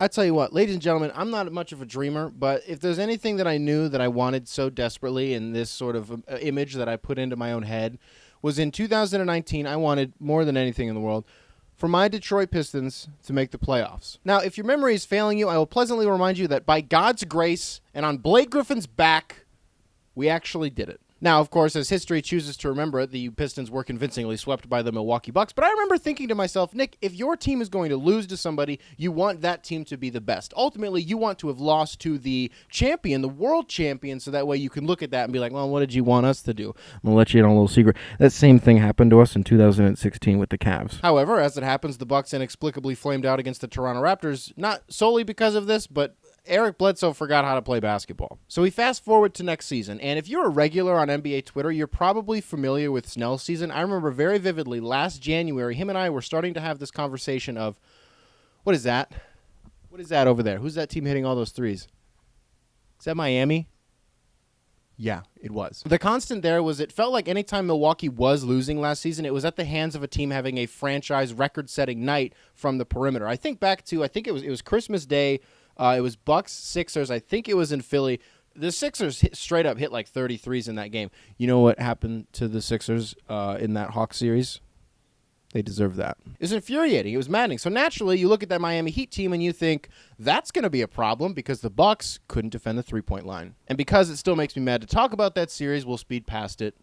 I tell you what, ladies and gentlemen, I'm not much of a dreamer, but if there's anything that I knew that I wanted so desperately in this sort of image that I put into my own head was in 2019, I wanted more than anything in the world for my Detroit Pistons to make the playoffs. Now, if your memory is failing you, I will pleasantly remind you that by God's grace and on Blake Griffin's back, we actually did it. Now, of course, as history chooses to remember it, the Pistons were convincingly swept by the Milwaukee Bucks. But I remember thinking to myself, Nick, if your team is going to lose to somebody, you want that team to be the best. Ultimately, you want to have lost to the champion, the world champion, so that way you can look at that and be like, well, what did you want us to do? I'm going to let you in on a little secret. That same thing happened to us in 2016 with the Cavs. However, as it happens, the Bucks inexplicably flamed out against the Toronto Raptors, not solely because of this, but Eric Bledsoe forgot how to play basketball. So we fast forward to next season, and if you're a regular on NBA Twitter, you're probably familiar with Snell's season. I remember very vividly last January, him and I were starting to have this conversation of, what is that? What is that over there? Who's that team hitting all those threes? Is that Miami? Yeah, it was. The constant there was it felt like anytime Milwaukee was losing last season, it was at the hands of a team having a franchise record-setting night from the perimeter. I think it was Christmas Day. It was Bucks, Sixers. I think it was in Philly. The Sixers straight up hit like 33s in that game. You know what happened to the Sixers in that Hawks series? They deserve that. It was infuriating. It was maddening. So naturally, you look at that Miami Heat team and you think, that's going to be a problem because the Bucks couldn't defend the three-point line. And because it still makes me mad to talk about that series, we'll speed past it.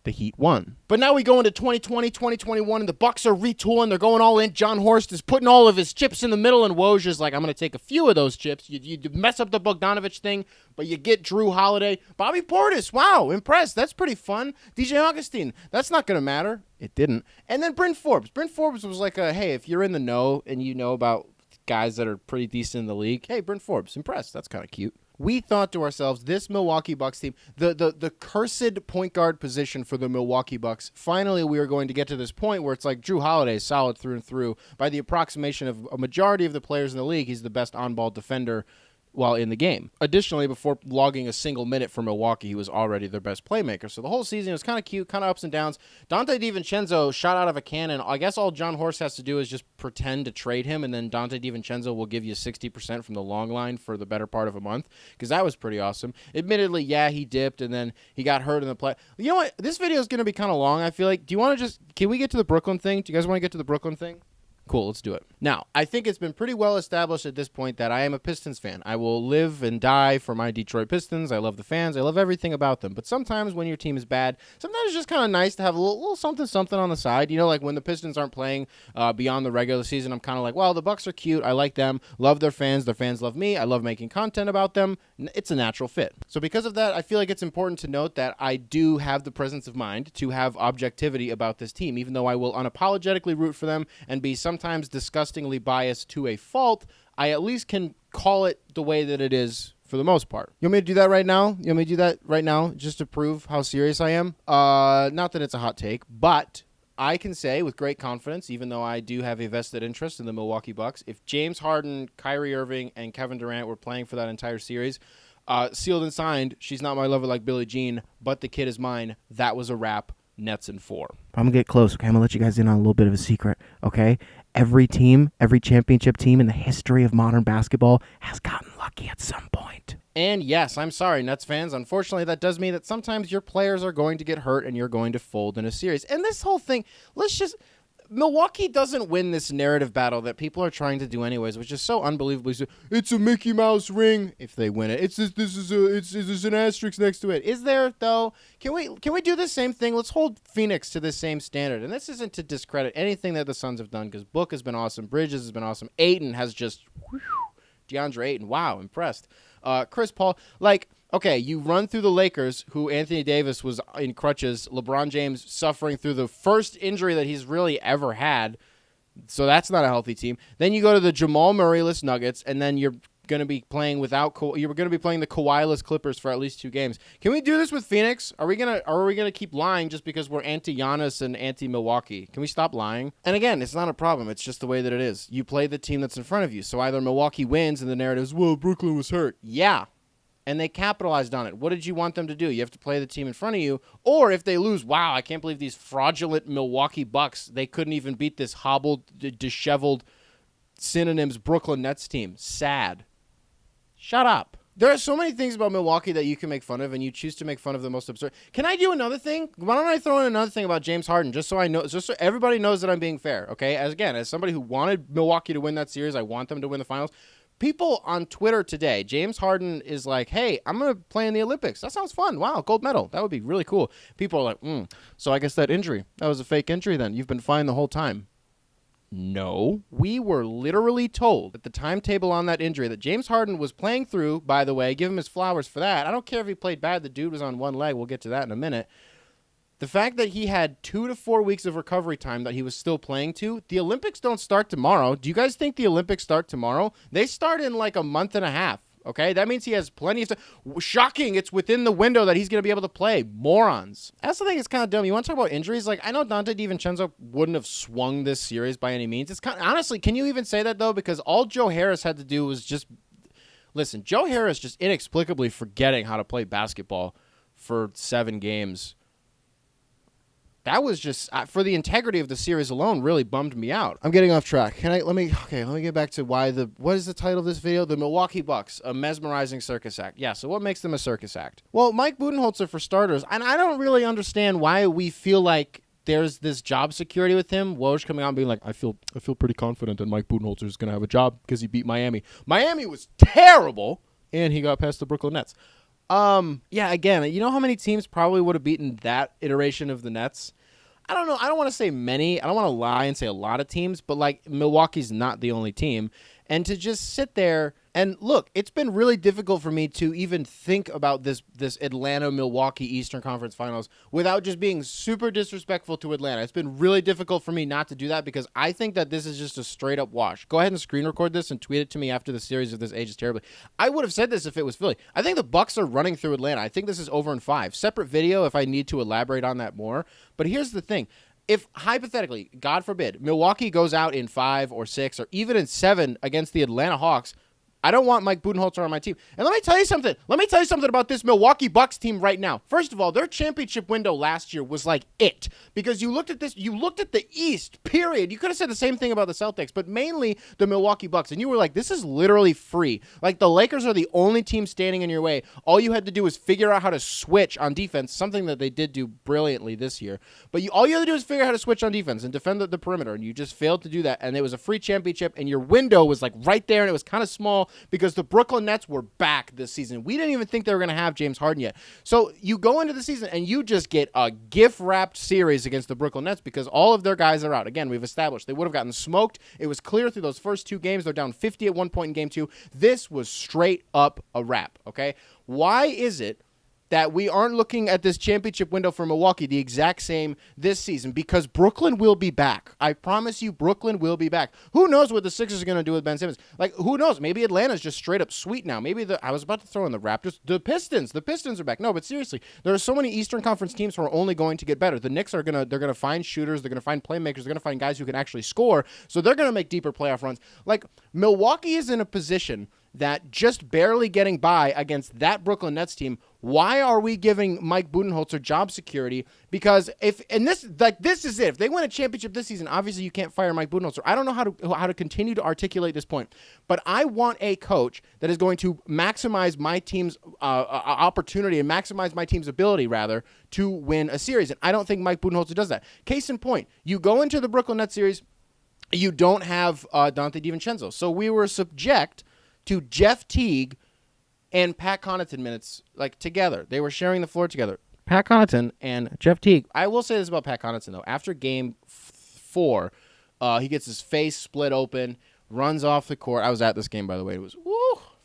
The Heat won. But now we go into 2020, 2021, and the Bucks are retooling. They're going all in. John Horst is putting all of his chips in the middle, and Woj's like, I'm going to take a few of those chips. You mess up the Bogdanovich thing, but you get Drew Holiday. Bobby Portis, wow, impressed. That's pretty fun. DJ Augustine, that's not going to matter. It didn't. And then Bryn Forbes. Bryn Forbes was like, hey, if you're in the know and you know about guys that are pretty decent in the league, hey, Bryn Forbes, impressed. That's kind of cute. We thought to ourselves, this Milwaukee Bucks team, the cursed point guard position for the Milwaukee Bucks, finally we are going to get to this point where it's like Drew Holiday is solid through and through. By the approximation of a majority of the players in the league, he's the best on-ball defender while in the game. Additionally, before logging a single minute for Milwaukee, he was already their best playmaker. So the whole season was kind of cute, kind of ups and downs. Dante DiVincenzo shot out of a cannon. I guess all John Horst has to do is just pretend to trade him, and then Dante DiVincenzo will give you 60% from the long line for the better part of a month, because that was pretty awesome. Admittedly, yeah, he dipped, and then he got hurt in the play. You know what? This video is going to be kind of long, I feel like. Do you want to can we get to the Brooklyn thing? Do you guys want to get to the Brooklyn thing? Cool, let's do it. Now, I think it's been pretty well established at this point that I am a Pistons fan. I will live and die for my Detroit Pistons. I love the fans. I love everything about them. But sometimes when your team is bad, sometimes it's just kind of nice to have a little something on the side. You know, like when the Pistons aren't playing beyond the regular season, I'm kind of like, well, the Bucks are cute. I like them. Love their fans. Their fans love me. I love making content about them. It's a natural fit. So because of that, I feel like it's important to note that I do have the presence of mind to have objectivity about this team, even though I will unapologetically root for them and be sometimes disgustingly biased to a fault. I at least can call it the way that it is for the most part. You want me to do that right now? You want me to do that right now just to prove how serious I am? Not that it's a hot take, but I can say with great confidence, even though I do have a vested interest in the Milwaukee Bucks, if James Harden, Kyrie Irving, and Kevin Durant were playing for that entire series, sealed and signed, she's not my lover like Billie Jean, but the kid is mine, that was a wrap. Nets in 4. I'm going to get close, okay? I'm going to let you guys in on a little bit of a secret, okay? Every team, every championship team in the history of modern basketball has gotten lucky at some point. And yes, I'm sorry, Nets fans. Unfortunately, that does mean that sometimes your players are going to get hurt and you're going to fold in a series. And this whole thing, Milwaukee doesn't win this narrative battle that people are trying to do anyways, which is so unbelievably. It's a Mickey Mouse ring. If they win it, there's an asterisk next to it. Is there though? Can we do the same thing? Let's hold Phoenix to the same standard. And this isn't to discredit anything that the Suns have done, because Book has been awesome, Bridges has been awesome, Ayton has just DeAndre Ayton. Wow, impressed. Chris Paul, okay, you run through the Lakers, who Anthony Davis was in crutches, LeBron James suffering through the first injury that he's really ever had, so that's not a healthy team. Then you go to the Jamal Murray-less Nuggets, and then you're going to be playing the Kawhi-less Clippers for at least 2 games. Can we do this with Phoenix? Are we gonna keep lying just because we're anti-Giannis and anti-Milwaukee? Can we stop lying? And again, it's not a problem. It's just the way that it is. You play the team that's in front of you. So either Milwaukee wins and the narrative is, well, Brooklyn was hurt. Yeah. And they capitalized on it. What did you want them to do? You have to play the team in front of you. Or if they lose, wow, I can't believe these fraudulent Milwaukee Bucks, they couldn't even beat this hobbled, disheveled synonyms Brooklyn Nets team. Sad. Shut up. There are so many things about Milwaukee that you can make fun of, and you choose to make fun of the most absurd. Can I do another thing? Why don't I throw in another thing about James Harden, just so I know, just so everybody knows that I'm being fair, okay? As somebody who wanted Milwaukee to win that series, I want them to win the finals. People on Twitter today, James Harden is like, hey, I'm going to play in the Olympics. That sounds fun. Wow, gold medal. That would be really cool. People are like, so I guess that was a fake injury then. You've been fine the whole time. No, we were literally told at the timetable on that injury that James Harden was playing through, by the way, give him his flowers for that. I don't care if he played bad. The dude was on one leg. We'll get to that in a minute. The fact that he had 2 to 4 weeks of recovery time that he was still playing to, the Olympics don't start tomorrow. Do you guys think the Olympics start tomorrow? They start in like a month and a half. Okay, that means he has plenty of time. Shocking, it's within the window that he's going to be able to play. Morons. That's the thing, it's kind of dumb. You want to talk about injuries? Like, I know Donte DiVincenzo wouldn't have swung this series by any means. It's kind of, honestly, can you even say that, though? Because all Joe Harris had to do was just, listen, Joe Harris just inexplicably forgetting how to play basketball for 7 games. That was just, for the integrity of the series alone, really bummed me out. I'm getting off track. Let me get back to what is the title of this video? The Milwaukee Bucks, a mesmerizing circus act. Yeah, so what makes them a circus act? Well, Mike Budenholzer for starters, and I don't really understand why we feel like there's this job security with him. Woj coming out and being like, I feel pretty confident that Mike Budenholzer is going to have a job because he beat Miami. Miami was terrible, and he got past the Brooklyn Nets. Yeah, again, you know how many teams probably would have beaten that iteration of the Nets? I don't know. I don't want to say many. I don't want to lie and say a lot of teams, but like Milwaukee's not the only team. And to just sit there and look, it's been really difficult for me to even think about this Atlanta-Milwaukee Eastern Conference Finals without just being super disrespectful to Atlanta. It's been really difficult for me not to do that because I think that this is just a straight-up wash. Go ahead and screen record this and tweet it to me after the series if this ages terribly. I would have said this if it was Philly. I think the Bucks are running through Atlanta. I think this is over in 5. Separate video if I need to elaborate on that more. But here's the thing. If, hypothetically, God forbid, Milwaukee goes out in 5 or 6 or even in 7 against the Atlanta Hawks, I don't want Mike Budenholzer on my team. And let me tell you something. Let me tell you something about this Milwaukee Bucks team right now. First of all, their championship window last year was like it. Because you looked at this, you looked at the East, period. You could have said the same thing about the Celtics, but mainly the Milwaukee Bucks. And you were like, this is literally free. Like, the Lakers are the only team standing in your way. All you had to do was figure out how to switch on defense, something that they did do brilliantly this year. But all you had to do was figure out how to switch on defense and defend the perimeter, and you just failed to do that. And it was a free championship, and your window was like right there, and it was kind of small because the Brooklyn Nets were back this season. We didn't even think they were going to have James Harden yet. So you go into the season and you just get a gift-wrapped series against the Brooklyn Nets because all of their guys are out. Again, we've established they would have gotten smoked. It was clear through those first 2 games. They're down 50 at one point in game 2. This was straight up a wrap, okay? Why is it that we aren't looking at this championship window for Milwaukee the exact same this season? Because Brooklyn will be back. I promise you, Brooklyn will be back. Who knows what the Sixers are going to do with Ben Simmons? Like, who knows? Maybe Atlanta's just straight up sweet now. Maybe I was about to throw in the Raptors. The Pistons are back. No, but seriously, there are so many Eastern Conference teams who are only going to get better. The Knicks they're going to find shooters. They're going to find playmakers. They're going to find guys who can actually score. So they're going to make deeper playoff runs. Like, Milwaukee is in a position that just barely getting by against that Brooklyn Nets team. Why are we giving Mike Budenholzer job security? Because this is it. If they win a championship this season, obviously you can't fire Mike Budenholzer. I don't know how to continue to articulate this point, but I want a coach that is going to maximize my team's opportunity and maximize my team's ability, rather, to win a series. And I don't think Mike Budenholzer does that. Case in point, you go into the Brooklyn Nets series, you don't have Donte DiVincenzo. So we were subject to Jeff Teague and Pat Connaughton minutes, like, together. They were sharing the floor together. Pat Connaughton and Jeff Teague. I will say this about Pat Connaughton, though. After game 4, he gets his face split open, runs off the court. I was at this game, by the way. It was,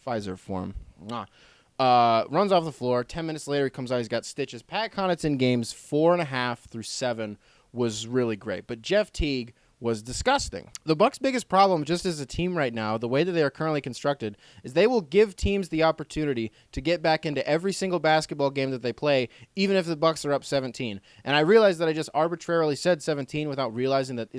Pfizer for him. Runs off the floor. 10 minutes later, he comes out. He's got stitches. Pat Connaughton games 4.5 through 7 was really great. But Jeff Teague was disgusting. The Bucks' biggest problem, just as a team right now, the way that they are currently constructed, is they will give teams the opportunity to get back into every single basketball game that they play, even if the Bucks are up 17. And I realized that I just arbitrarily said 17 without realizing that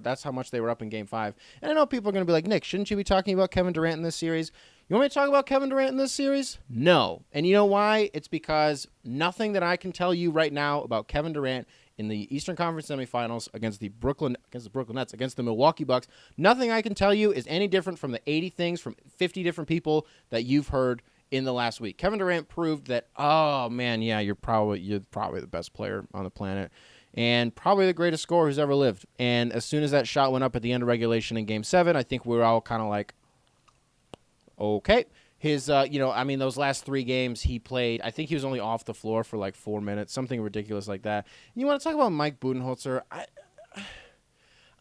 that's how much they were up in game 5. And I know people are going to be like, Nick, shouldn't you be talking about Kevin Durant in this series? You want me to talk about Kevin Durant in this series? No. And you know why? It's because nothing that I can tell you right now about Kevin Durant in the Eastern Conference semifinals against the Brooklyn Nets, against the Milwaukee Bucks. Nothing I can tell you is any different from the 80 things from 50 different people that you've heard in the last week. Kevin Durant proved that, oh man, yeah, you're probably the best player on the planet and probably the greatest scorer who's ever lived. And as soon as that shot went up at the end of regulation in Game 7, I think we were all kind of like, okay. His, those last 3 games he played, I think he was only off the floor for like 4 minutes, something ridiculous like that. And you want to talk about Mike Budenholzer?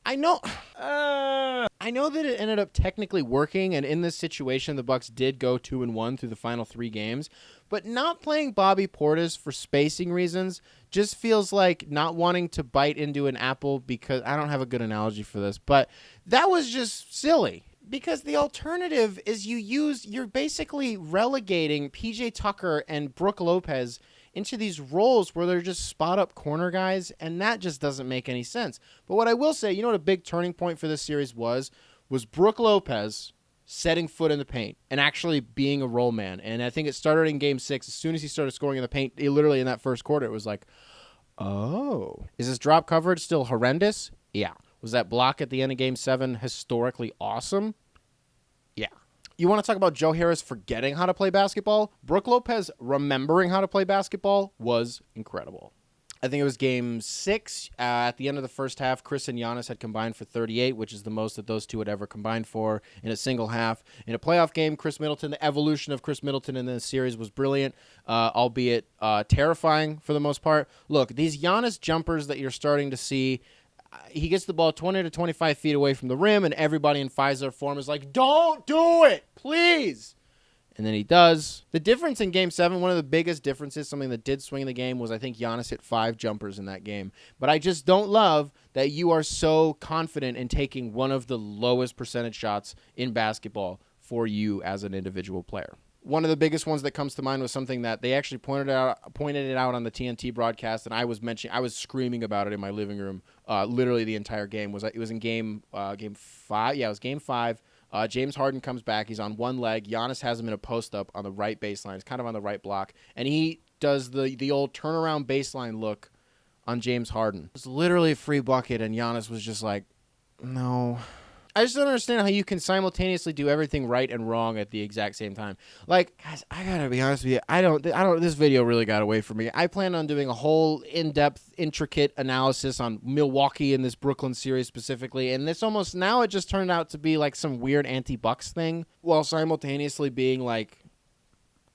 I know that it ended up technically working, and in this situation, the Bucks did go 2-1 through the final 3 games. But not playing Bobby Portis for spacing reasons just feels like not wanting to bite into an apple, because I don't have a good analogy for this, but that was just silly. Because the alternative is you're basically relegating PJ Tucker and Brook Lopez into these roles where they're just spot-up corner guys, and that just doesn't make any sense. But what I will say, you know what a big turning point for this series was Brook Lopez setting foot in the paint and actually being a role man. And I think it started in Game 6. As soon as he started scoring in the paint, literally in that first quarter, it was like, oh. Is this drop coverage still horrendous? Yeah. Was that block at the end of Game 7 historically awesome? Yeah. You want to talk about Joe Harris forgetting how to play basketball? Brook Lopez remembering how to play basketball was incredible. I think it was Game 6. At the end of the first half, Chris and Giannis had combined for 38, which is the most that those two had ever combined for in a single half. In a playoff game, Chris Middleton, the evolution of Chris Middleton in this series was brilliant, albeit terrifying for the most part. Look, these Giannis jumpers that you're starting to see, he gets the ball 20 to 25 feet away from the rim, and everybody in Pfizer form is like, don't do it, please. And then he does. The difference in Game 7, one of the biggest differences, something that did swing the game, was I think Giannis hit 5 jumpers in that game. But I just don't love that you are so confident in taking one of the lowest percentage shots in basketball for you as an individual player. One of the biggest ones that comes to mind was something that they actually pointed it out on the TNT broadcast, and I was screaming about it in my living room literally the entire game. It was in Game 5. Yeah, it was Game 5. James Harden comes back. He's on one leg. Giannis has him in a post-up on the right baseline. It's kind of on the right block. And he does the old turnaround baseline look on James Harden. It's literally a free bucket, and Giannis was just like, no. I just don't understand how you can simultaneously do everything right and wrong at the exact same time. Like, guys, I gotta be honest with you. I don't. This video really got away from me. I plan on doing a whole in-depth, intricate analysis on Milwaukee in this Brooklyn series specifically, and now it just turned out to be like some weird anti-Bucks thing, while simultaneously being like,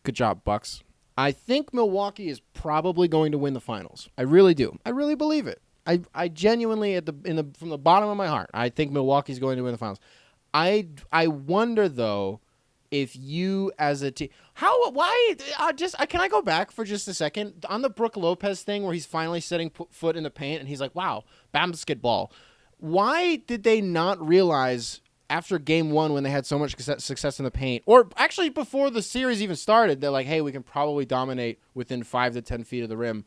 good job, Bucks. I think Milwaukee is probably going to win the finals. I really do. I really believe it. I genuinely, from the bottom of my heart, I think Milwaukee's going to win the finals. I wonder though, if you as a team, can I go back for just a second on the Brook Lopez thing where he's finally setting foot in the paint and he's like, wow, basketball. Why did they not realize after Game 1 when they had so much success in the paint, or actually before the series even started, they're like, hey, we can probably dominate within 5 to 10 feet of the rim.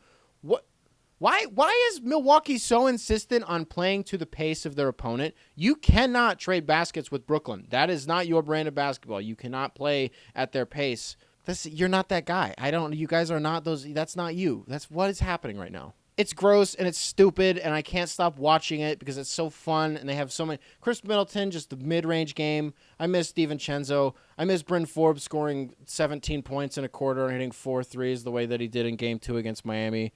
Why is Milwaukee so insistent on playing to the pace of their opponent? You cannot trade baskets with Brooklyn. That is not your brand of basketball. You cannot play at their pace. You're not that guy. You guys are not those. That's not you. That's what is happening right now. It's gross and it's stupid, and I can't stop watching it because it's so fun, and they have so many. Chris Middleton, just the mid-range game. I miss DiVincenzo. I miss Bryn Forbes scoring 17 points in a quarter and hitting 4 threes the way that he did in Game 2 against Miami.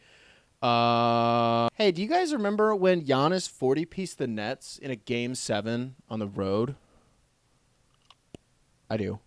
Hey, do you guys remember when Giannis 40-pieced the Nets in a Game 7 on the road? I do.